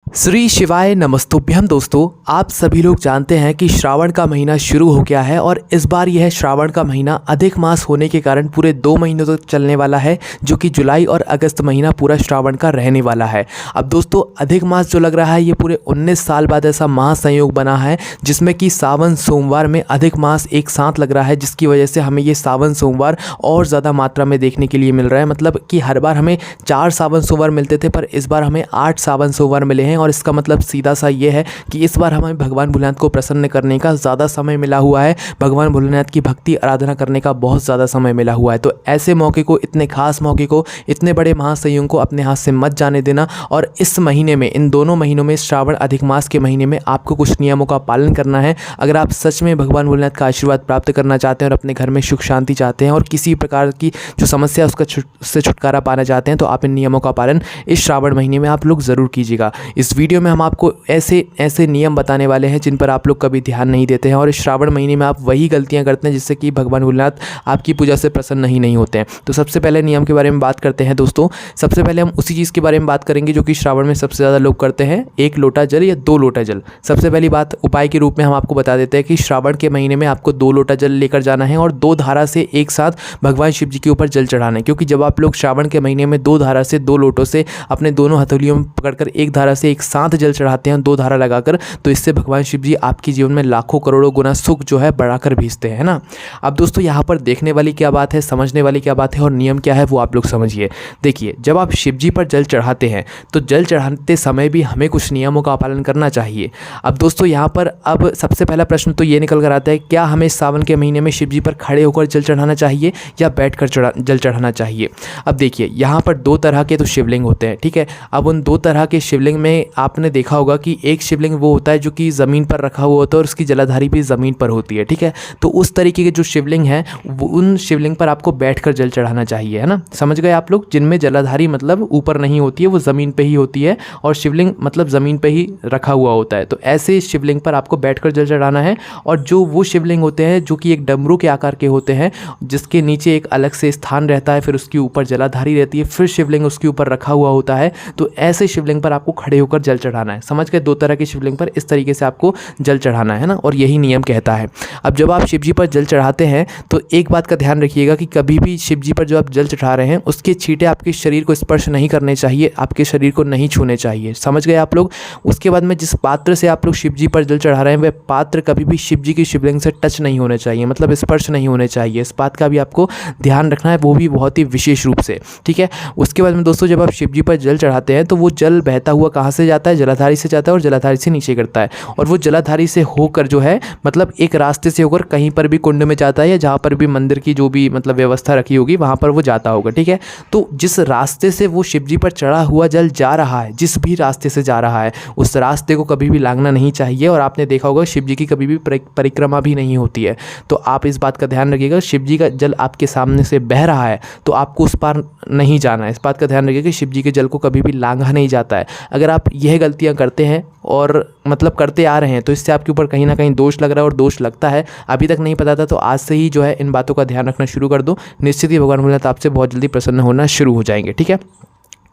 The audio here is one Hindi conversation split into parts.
श्री शिवाय नमस्तुभ्यम। दोस्तों, आप सभी लोग जानते हैं कि श्रावण का महीना शुरू हो गया है और इस बार यह श्रावण का महीना अधिक मास होने के कारण पूरे 2 महीनों तक चलने वाला है, जो कि जुलाई और अगस्त महीना पूरा श्रावण का रहने वाला है। अब दोस्तों, अधिक मास जो लग रहा है ये पूरे 19 साल बाद ऐसा महासंयोग बना है जिसमें कि सावन सोमवार में अधिक मास एक साथ लग रहा है, जिसकी वजह से हमें ये सावन सोमवार और ज़्यादा मात्रा में देखने के लिए मिल रहा है। मतलब कि हर बार हमें 4 सावन सोमवार मिलते थे, पर इस बार हमें 8 सावन सोमवार मिले हैं। और इसका मतलब सीधा सा ये है कि इस बार हमें भगवान भोलेनाथ को प्रसन्न करने का ज़्यादा समय मिला हुआ है, भगवान भोलेनाथ की भक्ति आराधना करने का बहुत ज़्यादा समय मिला हुआ है। तो ऐसे मौके को, इतने खास मौके को, इतने बड़े महासंयोग को अपने हाथ से मत जाने देना। और इस महीने में, इन दोनों महीनों में, श्रावण अधिक मास के महीने में आपको कुछ नियमों का पालन करना है। अगर आप सच में भगवान भोलेनाथ का आशीर्वाद प्राप्त करना चाहते हैं और अपने घर में सुख शांति चाहते हैं और किसी प्रकार की जो समस्या है उससे छुटकारा पाना चाहते हैं, तो आप इन नियमों का पालन इस श्रावण महीने में आप लोग ज़रूर कीजिएगा। इस वीडियो में हम आपको ऐसे नियम बताने वाले हैं जिन पर आप लोग कभी ध्यान नहीं देते हैं, और इस श्रावण महीने में आप वही गलतियां करते हैं जिससे कि भगवान भोलेनाथ आपकी पूजा से प्रसन्न ही नहीं होते हैं। तो सबसे पहले नियम के बारे में बात करते हैं दोस्तों। सबसे पहले हम उसी चीज़ के बारे में बात करेंगे जो कि श्रावण में सबसे ज़्यादा लोग करते हैं, 1 लोटा जल या 2 लोटा जल। सबसे पहली बात, उपाय के रूप में हम आपको बता देते हैं कि श्रावण के महीने में आपको 2 लोटा जल लेकर जाना है और 2 धारा से एक साथ भगवान शिव जी के ऊपर जल चढ़ाना है। क्योंकि जब आप लोग श्रावण के महीने में 2 धारा से, 2 लोटों से अपने दोनों हथेलियों में पकड़कर एक धारा से एक साथ जल चढ़ाते हैं, 2 धारा लगाकर, तो इससे भगवान शिव जी आपके जीवन में लाखों करोड़ों गुना सुख जो है बढ़ाकर भेजते हैं ना। अब दोस्तों, यहाँ पर देखने वाली क्या बात है, समझने वाली क्या बात है और नियम क्या है वो आप लोग समझिए। देखिए, जब आप शिव जी पर जल चढ़ाते हैं तो जल चढ़ाते समय भी हमें कुछ नियमों का पालन करना चाहिए। अब दोस्तों, यहाँ पर अब सबसे पहला प्रश्न तो ये निकल कर आता है, क्या हमें सावन के महीने में शिव जी पर खड़े होकर जल चढ़ाना चाहिए या बैठकर जल चढ़ाना चाहिए? अब देखिए, यहाँ पर 2 तरह के तो शिवलिंग होते हैं, ठीक है। अब उन 2 तरह के शिवलिंग में आपने देखा होगा कि एक शिवलिंग वो होता है जो कि ज़मीन पर रखा हुआ होता है और उसकी जलाधारी भी ज़मीन पर होती है, ठीक है। तो उस तरीके के जो शिवलिंग हैं उन शिवलिंग पर आपको बैठकर जल चढ़ाना चाहिए, है ना। समझ गए आप लोग? जिनमें जलाधारी मतलब ऊपर नहीं होती है, वो ज़मीन पे ही होती है, और शिवलिंग मतलब ज़मीन पे ही रखा हुआ होता है। तो ऐसे शिवलिंग पर आपको बैठकर जल चढ़ाना है। और जो वो शिवलिंग होते हैं जो कि एक डमरू के आकार के होते हैं, जिसके नीचे एक अलग से स्थान रहता है, फिर उसके ऊपर जलाधारी रहती है, फिर शिवलिंग उसके ऊपर रखा हुआ होता है, तो ऐसे शिवलिंग पर आपको खड़े होकर जल चढ़ाना है। समझ गए? 2 तरह के शिवलिंग पर इस तरीके से आपको जल चढ़ाना है ना, और यही नियम कहता है। अब जब आप शिव जी पर जल चढ़ाते हैं तो एक बात का ध्यान रखिएगा कि कभी भी शिव जी पर जो आप जल चढ़ा रहे हैं उसके छींटे आपके शरीर को स्पर्श नहीं करने चाहिए, आपके शरीर को नहीं छूने चाहिए। समझ गए आप लोग? उसके बाद में जिस पात्र से आप लोग शिव जी पर जल चढ़ा रहे हैं वह पात्र कभी भी शिव जी की शिवलिंग से टच नहीं होने चाहिए, मतलब स्पर्श नहीं होने चाहिए। इस बात का भी आपको ध्यान रखना है, वो भी बहुत ही विशेष रूप से, ठीक है। उसके बाद में दोस्तों, जब आप शिव जी पर जल चढ़ाते हैं तो वो जल बहता हुआ कहाँ से जाता है? जलाधारी से जाता है और जलाधारी से नीचे गिरता है, और वो जलाधारी से होकर जो है मतलब एक रास्ते से होकर कहीं पर भी कुंड में जाता है, या जहाँ पर भी मंदिर की जो भी मतलब व्यवस्था रखी होगी वहाँ पर वो जाता होगा, ठीक है। तो जिस रास्ते से वो शिव जी पर चढ़ा हुआ जल जा रहा है, जिस भी रास्ते से जा रहा है, उस रास्ते को कभी भी लांघना नहीं चाहिए। और आपने देखा होगा शिव जी की कभी भी परिक्रमा भी नहीं होती है। तो आप इस बात का ध्यान रखिएगा, शिव जी का जल आपके सामने से बह रहा है तो आपको उस पार नहीं जाना है। इस बात का ध्यान रखिएगा कि शिव जी के जल को कभी भी लांघा नहीं जाता है। अगर आप यह गलतियाँ करते हैं और मतलब करते आ रहे हैं तो इससे आपके ऊपर कहीं ना कहीं दोष लग रहा है, और दोष लगता है, अभी तक नहीं पता था, तो आज से ही जो है इन बातों का ध्यान रखना शुरू कर दो। निश्चित ही भगवान भोलेनाथ आपसे बहुत जल्दी प्रसन्न होना शुरू हो जाएंगे, ठीक है।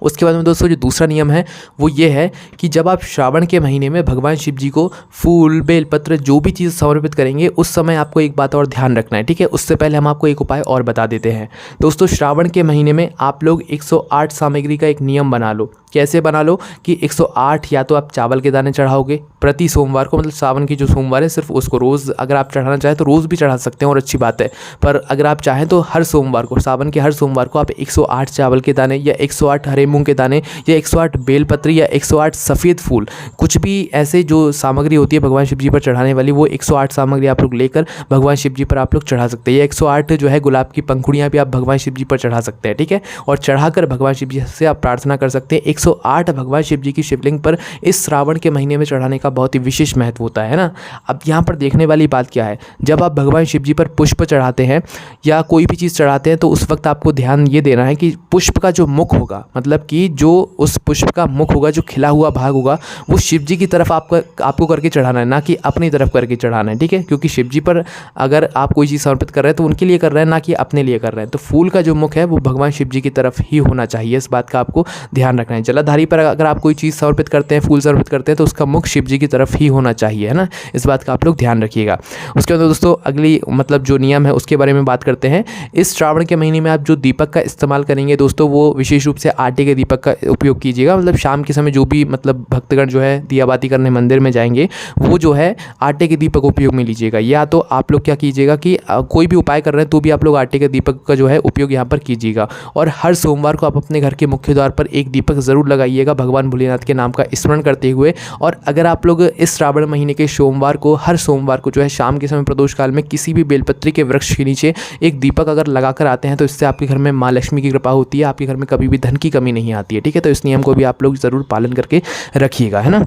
उसके बाद में दोस्तों, जो दूसरा नियम है वो ये है कि जब आप श्रावण के महीने में भगवान शिव जी को फूल, बेलपत्र, जो भी चीज़ समर्पित करेंगे, उस समय आपको एक बात और ध्यान रखना है, ठीक है। उससे पहले हम आपको एक उपाय और बता देते हैं दोस्तों। श्रावण के महीने में आप लोग 108 सामग्री का एक नियम बना लो। कैसे बना लो कि 108 या तो आप चावल के दाने चढ़ाओगे प्रति सोमवार को, मतलब सावन की जो सोमवार है सिर्फ उसको, रोज़ अगर आप चढ़ाना चाहें तो रोज़ भी चढ़ा सकते हैं और अच्छी बात है, पर अगर आप चाहें तो हर सोमवार को, सावन के हर सोमवार को आप 108 चावल के दाने या 108 हरे मूंग के दाने या 108 बेलपत्र या 108 सफ़ेद फूल, कुछ भी ऐसे जो सामग्री होती है भगवान शिव जी पर चढ़ाने वाली, वो 108 सामग्री आप लोग लेकर भगवान शिव जी पर आप लोग चढ़ा सकते हैं। या 108 जो है गुलाब की पंखुड़ियाँ भी आप भगवान शिव जी पर चढ़ा सकते हैं, ठीक है। और चढ़ाकर भगवान शिव जी से आप प्रार्थना कर सकते हैं। 108 भगवान शिव जी की शिवलिंग पर इस श्रावण के महीने में चढ़ाने का बहुत ही विशेष महत्व होता है ना। अब यहाँ पर देखने वाली बात क्या है, जब आप भगवान शिव जी पर पुष्प चढ़ाते हैं या कोई भी चीज़ चढ़ाते हैं तो उस वक्त आपको ध्यान ये देना है कि पुष्प का जो मुख होगा, मतलब कि जो उस पुष्प का मुख होगा, जो खिला हुआ भाग होगा, वो शिव जी की तरफ आपको करके चढ़ाना है, ना कि अपनी तरफ करके चढ़ाना है, ठीक है। क्योंकि शिव जी पर अगर आप कोई चीज़ समर्पित कर रहे हैं तो उनके लिए कर रहे हैं, ना कि अपने लिए कर रहे हैं। तो फूल का जो मुख है वो भगवान शिव जी की तरफ ही होना चाहिए, इस बात का आपको ध्यान रखना है। जलाधारी पर अगर आप कोई चीज़ समर्पित करते हैं, फूल समर्पित करते हैं, तो उसका मुख शिव जी की तरफ ही होना चाहिए, है ना। इस बात का आप लोग ध्यान रखिएगा। उसके बाद दोस्तों अगली मतलब जो नियम है उसके बारे में बात करते हैं। इस श्रावण के महीने में आप जो दीपक का इस्तेमाल करेंगे दोस्तों, वो विशेष रूप से आटे के दीपक का उपयोग कीजिएगा। मतलब शाम के समय जो भी मतलब भक्तगण जो है दियाबाती करने मंदिर में जाएंगे, वो जो है आटे के दीपक उपयोग में लीजिएगा। या तो आप लोग क्या कीजिएगा कि कोई भी उपाय कर रहे हैं तो भी आप लोग आटे के दीपक का जो है उपयोग यहाँ पर कीजिएगा। और हर सोमवार को आप अपने घर के मुख्य द्वार पर एक दीपक ज़रूर लगाइएगा भगवान भोलेनाथ के नाम का स्मरण करते हुए। और अगर आप लोग इस श्रावण महीने के सोमवार को, हर सोमवार को जो है शाम के समय प्रदोष काल में किसी भी बेलपत्री के वृक्ष के नीचे एक दीपक अगर लगाकर आते हैं, तो इससे आपके घर में माँ लक्ष्मी की कृपा होती है, आपके घर में कभी भी धन की कमी नहीं आती है। ठीक है, तो इस नियम को भी आप लोग ज़रूर पालन करके रखिएगा, है ना।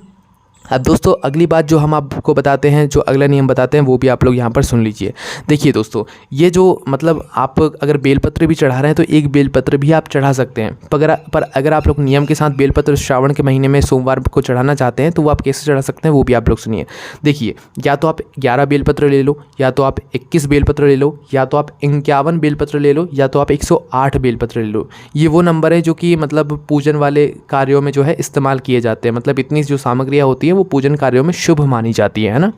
अब दोस्तों अगली बात जो हम आपको बताते हैं, जो अगला नियम बताते हैं, वो भी आप लोग यहाँ पर सुन लीजिए। देखिए दोस्तों, ये जो मतलब आप अगर बेलपत्र भी चढ़ा रहे हैं तो एक बेलपत्र भी आप चढ़ा सकते हैं, पर अगर आप लोग नियम के साथ बेलपत्र श्रावण के महीने में सोमवार को चढ़ाना चाहते हैं तो वो आप कैसे चढ़ा सकते हैं, वो भी आप लोग सुनिए। देखिए, या तो आप 11 बेलपत्र ले लो, या तो आप 21 बेलपत्र ले लो, या तो आप 51 बेलपत्र ले लो, या तो आप 108 बेलपत्र ले लो। ये वो नंबर है जो कि मतलब पूजन वाले कार्यों में जो है इस्तेमाल किए जाते हैं। मतलब इतनी जो सामग्रियाँ होती हैं वो पूजन कार्यों में शुभ मानी जाती है ना।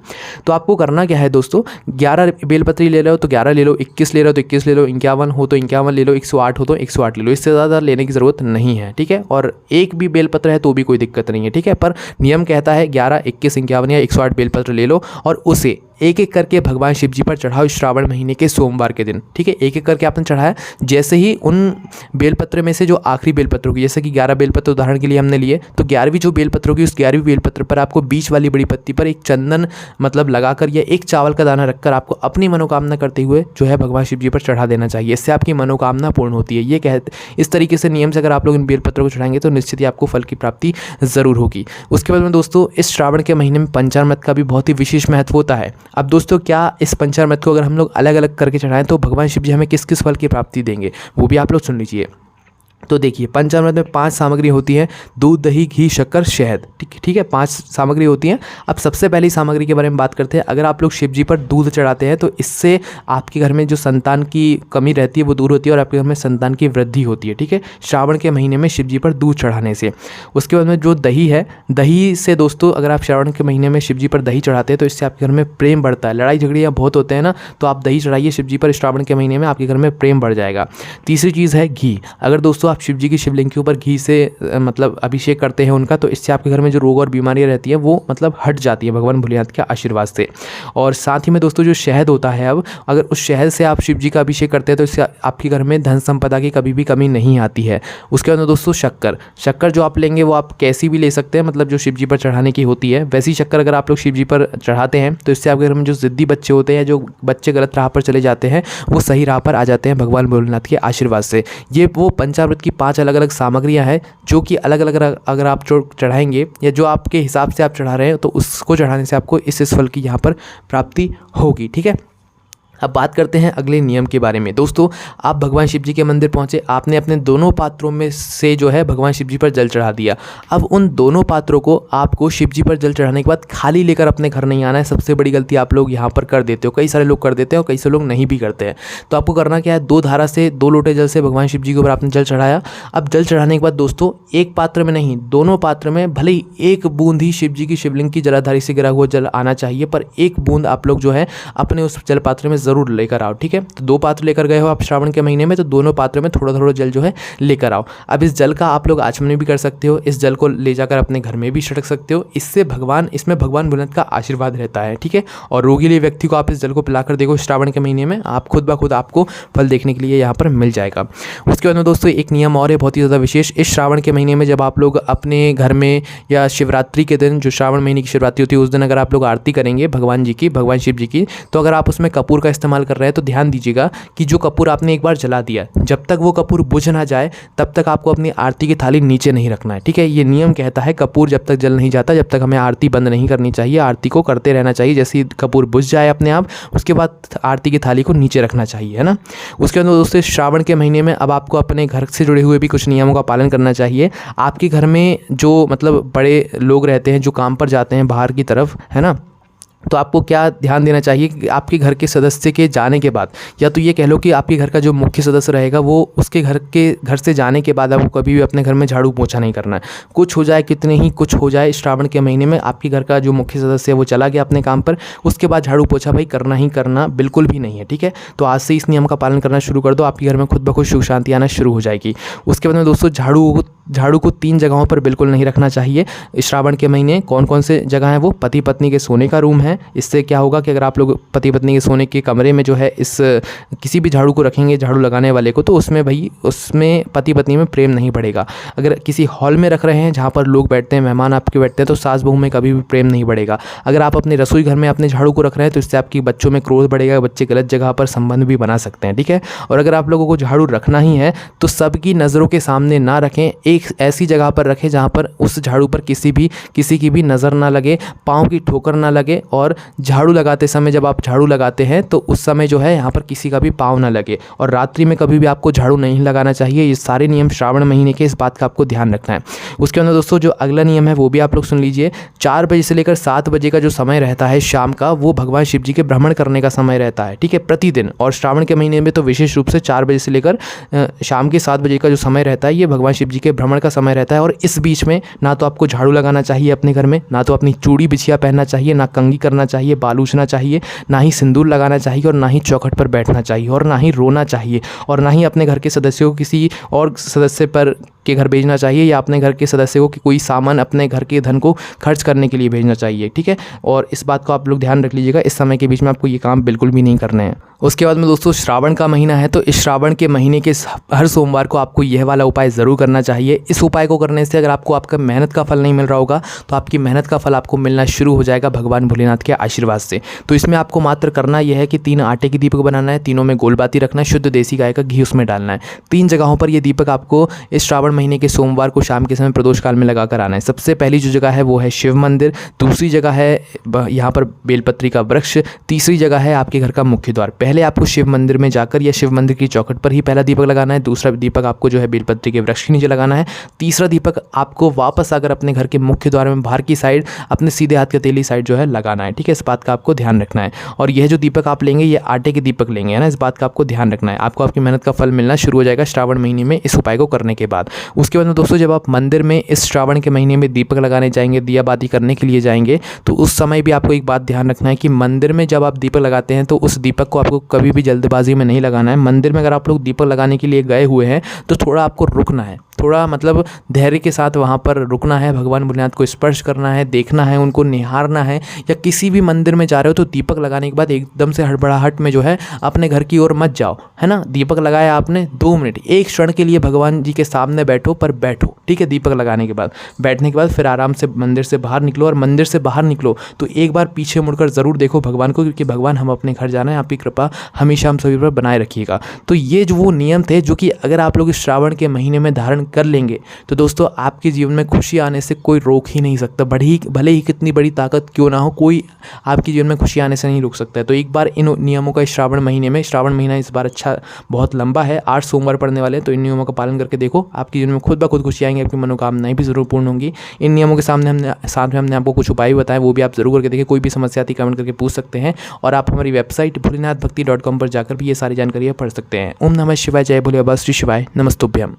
तो आपको करना क्या है दोस्तों, 11 बेलपत्री ले लो तो 11 ले लो, 21 ले लो तो 21 ले लो, 51 हो तो 51 ले लो, 108 हो तो 108 ले लो। इससे ज़्यादा लेने की ज़रूरत नहीं है, ठीक है। और एक भी बेलपत्र है तो भी कोई दिक्कत नहीं है, ठीक है। पर नियम कहता है 11, 21, 51 या 108 बेलपत्र ले लो और उसे एक एक करके भगवान शिव जी पर चढ़ाओ श्रावण महीने के सोमवार के दिन, ठीक है। एक एक करके आपने चढ़ाया, जैसे ही उन बेलपत्र में से जो आखिरी बेलपत्र होगी, जैसे कि 11 बेलपत्र उदाहरण के लिए हमने लिए, तो 11वीं जो बेलपत्र होगी उस 11वीं बेलपत्र पर आपको बीच वाली बड़ी पत्ती पर एक चंदन मतलब लगाकर या एक चावल का दाना रखकर आपको अपनी मनोकामना करते हुए जो है भगवान शिव जी पर चढ़ा देना चाहिए। इससे आपकी मनोकामना पूर्ण होती है। ये इस तरीके से नियम से अगर आप लोग इन बेलपत्रों को चढ़ाएंगे तो निश्चित ही आपको फल की प्राप्ति ज़रूर होगी। उसके बाद में दोस्तों इस श्रावण के महीने में पंचामृत का भी बहुत ही विशेष महत्व होता है। अब दोस्तों क्या इस पंचामृत को अगर हम लोग अलग अलग करके चढ़ाएं तो भगवान शिव जी हमें किस किस फल की प्राप्ति देंगे, वो भी आप लोग सुन लीजिए। तो देखिए, पंचामृत में 5 सामग्री होती हैं, दूध, दही, घी, शक्कर, शहद, ठीक है। 5 सामग्री होती हैं। अब सबसे पहली सामग्री के बारे में बात करते हैं। अगर आप लोग शिव जी पर दूध चढ़ाते हैं तो इससे आपके घर में जो संतान की कमी रहती है वो दूर होती है और आपके घर में संतान की वृद्धि होती है, ठीक है, श्रावण के महीने में शिव जी पर दूध चढ़ाने से। उसके बाद में जो दही है, दही से दोस्तों अगर आप श्रावण के महीने में शिव जी पर दही चढ़ाते हैं तो इससे आपके घर में प्रेम बढ़ता है। लड़ाई झगड़े बहुत होते हैं ना, तो आप दही चढ़ाइए शिव जी पर श्रावण के महीने में, आपके घर में प्रेम बढ़ जाएगा। तीसरी चीज़ है घी। अगर दोस्तों आप शिव जी की शिवलिंग के ऊपर घी से मतलब अभिषेक करते हैं उनका, तो इससे आपके घर में जो रोग और बीमारियां रहती हैं वो मतलब हट जाती है भगवान भोलेनाथ के आशीर्वाद से। और साथ ही में दोस्तों जो शहद होता है, अब अगर उस शहद से आप शिव जी का अभिषेक करते हैं तो इससे आपके घर में धन संपदा की कभी भी कमी नहीं आती है। उसके बाद दोस्तों शक्कर जो आप लेंगे वो आप कैसी भी ले सकते हैं, मतलब जो शिव जी पर चढ़ाने की होती है वैसी शक्कर अगर आप लोग शिव जी पर चढ़ाते हैं तो इससे आपके घर में जो ज़िद्दी बच्चे होते हैं, जो बच्चे गलत राह पर चले जाते हैं, वो सही राह पर आ जाते हैं भगवान भोलेनाथ के आशीर्वाद से। ये वो पंचामृत की 5 अलग अलग सामग्रियां हैं जो कि अलग अलग अगर आप चढ़ाएंगे या जो आपके हिसाब से आप चढ़ा रहे हैं तो उसको चढ़ाने से आपको इस फल की यहाँ पर प्राप्ति होगी, ठीक है। अब बात करते हैं अगले नियम के बारे में। दोस्तों आप भगवान शिव जी के मंदिर पहुंचे, आपने अपने दोनों पात्रों में से जो है भगवान शिव जी पर जल चढ़ा दिया। अब उन दोनों पात्रों को आपको शिव जी पर जल चढ़ाने के बाद खाली लेकर अपने घर नहीं आना है। सबसे बड़ी गलती आप लोग यहाँ पर कर देते हो, कई सारे लोग कर देते हैं और कई सारे लोग नहीं भी करते हैं। तो आपको करना क्या है, 2 धारा से 2 लोटे जल से भगवान शिव जी के ऊपर आपने जल चढ़ाया। अब जल चढ़ाने के बाद दोस्तों एक पात्र में नहीं, दोनों पात्र में भले ही 1 बूंद ही शिव जी की शिवलिंग की जलाधारी से गिरा हुआ जल आना चाहिए, पर 1 बूंद आप लोग जो है अपने उस जल पात्र में ज़रूर लेकर आओ, ठीक है। तो 2 पात्र लेकर गए हो आप श्रावण के महीने में, तो दोनों पात्र में थोड़ा थोड़ा जल जो है लेकर आओ। अब इस जल का आप लोग आचमन भी कर सकते हो, इस जल को ले जाकर अपने घर में भी छिड़क सकते हो। इसमें भगवान भोलेनाथ का आशीर्वाद रहता है, ठीक है। और रोगीले व्यक्ति को आप इस जल को पिलाकर देखो श्रावण के महीने में, आप खुद ब खुद आपको फल देखने के लिए यहाँ पर मिल जाएगा। उसके बाद में दोस्तों एक नियम और है बहुत ही ज़्यादा विशेष। इस श्रावण के महीने में जब आप लोग अपने घर में या शिवरात्रि के दिन, जो श्रावण महीने की शिवरात्रि होती है, उस दिन अगर आप लोग आरती करेंगे भगवान शिव जी की, तो अगर आप उसमें कपूर का इस्तेमाल कर रहे हैं तो ध्यान दीजिएगा कि जो कपूर आपने एक बार जला दिया, जब तक वो कपूर बुझ ना जाए तब तक आपको अपनी आरती की थाली नीचे नहीं रखना है, ठीक है। ये नियम कहता है कपूर जब तक जल नहीं जाता जब तक हमें आरती बंद नहीं करनी चाहिए, आरती को करते रहना चाहिए। जैसे ही कपूर बुझ जाए अपने आप, उसके बाद आरती की थाली को नीचे रखना चाहिए, है ना। उसके बाद दोस्तों श्रावण के महीने में अब आपको अपने घर से जुड़े हुए भी कुछ नियमों का पालन करना चाहिए। आपके घर में जो मतलब बड़े लोग रहते हैं जो काम पर जाते हैं बाहर की तरफ, है ना, तो आपको क्या ध्यान देना चाहिए कि आपके घर के सदस्य के जाने के बाद, या तो ये कह लो कि आपके घर का जो मुख्य सदस्य रहेगा वो उसके घर से जाने के बाद आपको कभी भी अपने घर में झाड़ू पोछा नहीं करना है। कुछ हो जाए, कितने ही कुछ हो जाए, श्रावण के महीने में आपके घर का जो मुख्य सदस्य है वो चला गया अपने काम पर, उसके बाद झाड़ू पोछा भाई करना ही करना बिल्कुल भी नहीं है, ठीक है। तो आज से इस नियम का पालन करना शुरू कर दो, आपके घर में खुद ब खुद सुख शांति आना शुरू हो जाएगी। उसके बाद में दोस्तों झाड़ू को 3 जगहों पर बिल्कुल नहीं रखना चाहिए श्रावण के महीने। कौन कौन से जगह हैं वो? पति पत्नी के सोने का रूम है। इससे क्या होगा कि अगर आप लोग पति पत्नी के सोने के कमरे में जो है इस किसी भी झाड़ू को रखेंगे, झाड़ू लगाने वाले को, तो उसमें पति पत्नी में प्रेम नहीं बढ़ेगा। अगर किसी हॉल में रख रहे हैं जहाँ पर लोग बैठते हैं, मेहमान आपके बैठते हैं, तो सास बहू में कभी भी प्रेम नहीं बढ़ेगा। अगर आप अपने रसोई घर में अपने झाड़ू को रख रहे हैं तो इससे आपकी बच्चों में क्रोध बढ़ेगा, बच्चे गलत जगह पर संबंध भी बना सकते हैं, ठीक है। और अगर आप लोगों को झाड़ू रखना ही है तो सबकी नज़रों के सामने ना रखें, एक ऐसी जगह पर रखें जहाँ पर उस झाड़ू पर किसी की भी नज़र ना लगे, पाँव की ठोकर ना लगे, और झाड़ू लगाते समय जब आप झाड़ू लगाते हैं तो उस समय जो है यहाँ पर किसी का भी पाँव ना लगे। और रात्रि में कभी भी आपको झाड़ू नहीं लगाना चाहिए। ये सारे नियम श्रावण महीने के, इस बात का आपको ध्यान रखना है। उसके अंदर दोस्तों जो अगला नियम है वो भी आप लोग सुन लीजिए। 4 बजे से लेकर 7 बजे का जो समय रहता है शाम का, वो भगवान शिव जी के भ्रमण करने का समय रहता है, ठीक है, प्रतिदिन। और श्रावण के महीने में तो विशेष रूप से 4 बजे से लेकर शाम के 7 बजे का जो समय रहता है, ये भगवान शिव जी के भ्रमण का समय रहता है। और इस बीच में ना तो आपको झाड़ू लगाना चाहिए अपने घर में, ना तो अपनी चूड़ी बिछिया पहनना चाहिए, ना कंघी करना चाहिए, बालूचना चाहिए, ना ही सिंदूर लगाना चाहिए, और ना ही चौखट पर बैठना चाहिए, और ना ही रोना चाहिए, और ना ही अपने घर के सदस्यों को किसी और सदस्य पर के घर भेजना चाहिए, या अपने घर के सदस्यों को कोई सामान अपने घर के धन को खर्च करने के लिए भेजना चाहिए, ठीक है। और इस बात को आप लोग ध्यान रख लीजिएगा, इस समय के बीच में आपको ये काम बिल्कुल भी नहीं करने हैं। उसके बाद में दोस्तों श्रावण का महीना है, तो इस श्रावण के महीने के हर सोमवार को आपको यह वाला उपाय ज़रूर करना चाहिए। इस उपाय को करने से अगर आपको आपका मेहनत का फल नहीं मिल रहा होगा तो आपकी मेहनत का फल आपको मिलना शुरू हो जाएगा भगवान भोलेनाथ के आशीर्वाद से। तो इसमें आपको मात्र करना यह है कि 3 आटे के दीपक बनाना है, तीनों में गोलबाती रखना है, शुद्ध देसी गाय का घी उसमें डालना है। 3 जगहों पर ये दीपक आपको इस श्रावण महीने के सोमवार को शाम के समय प्रदोष काल में लगाकर आना है। सबसे पहली जो जगह है वो है शिव मंदिर, दूसरी जगह है यहाँ पर बेलपत्री का वृक्ष, तीसरी जगह है आपके घर का मुख्य द्वार। पहले आपको शिव मंदिर में जाकर या शिव मंदिर की चौखट पर ही पहला दीपक लगाना है, दूसरा दीपक आपको जो है बेलपत्री के वृक्ष के नीचे लगाना है, तीसरा दीपक आपको वापस आकर अपने घर के मुख्य द्वार में बाहर की साइड अपने सीधे हाथ के तेली साइड जो है लगाना है, ठीक है। इस बात का आपको ध्यान रखना है। और यह जो दीपक आप लेंगे ये आटे के दीपक लेंगे, है ना, इस बात का आपको ध्यान रखना है। आपको आपकी मेहनत का फल मिलना शुरू हो जाएगा श्रावण महीने में इस उपाय को करने के बाद। उसके बाद में दोस्तों जब आप मंदिर में इस श्रावण के महीने में दीपक लगाने जाएंगे, दिया बाती करने के लिए जाएंगे, तो उस समय भी आपको एक बात ध्यान रखना है कि मंदिर में जब आप दीपक लगाते हैं तो उस दीपक को आपको कभी भी जल्दबाजी में नहीं लगाना है। मंदिर में अगर आप लोग दीपक लगाने के लिए गए हुए हैं तो थोड़ा आपको रुकना है, थोड़ा मतलब धैर्य के साथ वहाँ पर रुकना है, भगवान भोलेनाथ को स्पर्श करना है, देखना है, उनको निहारना है। या किसी भी मंदिर में जा रहे हो तो दीपक लगाने के बाद एकदम से हड़बड़ाहट में जो है अपने घर की ओर मत जाओ, है ना। दीपक लगाया आपने 2 मिनट, 1 क्षण के लिए भगवान जी के सामने बैठो, पर बैठो, ठीक है। दीपक लगाने के बाद, बैठने के बाद फिर आराम से मंदिर से बाहर निकलो, और मंदिर से बाहर निकलो तो एक बार पीछे मुड़कर ज़रूर देखो भगवान को, क्योंकि भगवान हम अपने घर जाना है, आपकी कृपा हमेशा हम सभी पर बनाए रखिएगा। तो ये जो वो नियम थे जो कि अगर आप लोग इस श्रावण के महीने में धारण कर लेंगे तो दोस्तों आपके जीवन में खुशी आने से कोई रोक ही नहीं सकता। भले ही कितनी बड़ी ताकत क्यों ना हो, कोई आपके जीवन में खुशी आने से नहीं रोक सकता है। तो एक बार इन नियमों का श्रावण महीना इस बार अच्छा बहुत लंबा है, 8 सोमवार पड़ने वाले हैं, तो इन नियमों का पालन करके देखो, आपके जीवन में खुद ब खुद खुशी आएंगे, आपकी मनोकामनाएं भी जरूर पूर्ण होंगी। इन नियमों के साथ में हमने आपको कुछ उपाय बताए, वो भी आप जरूर करके देखिए। कोई भी समस्या आती कमेंट करके पूछ सकते हैं, और आप हमारी वेबसाइट भोलेनाथभक्ति.com पर जाकर भी ये सारी जानकारियाँ पढ़ सकते हैं। ओम नमः शिवाय, जय भोले बाबा, श्री शिवाय, नमस्तुभ्यम।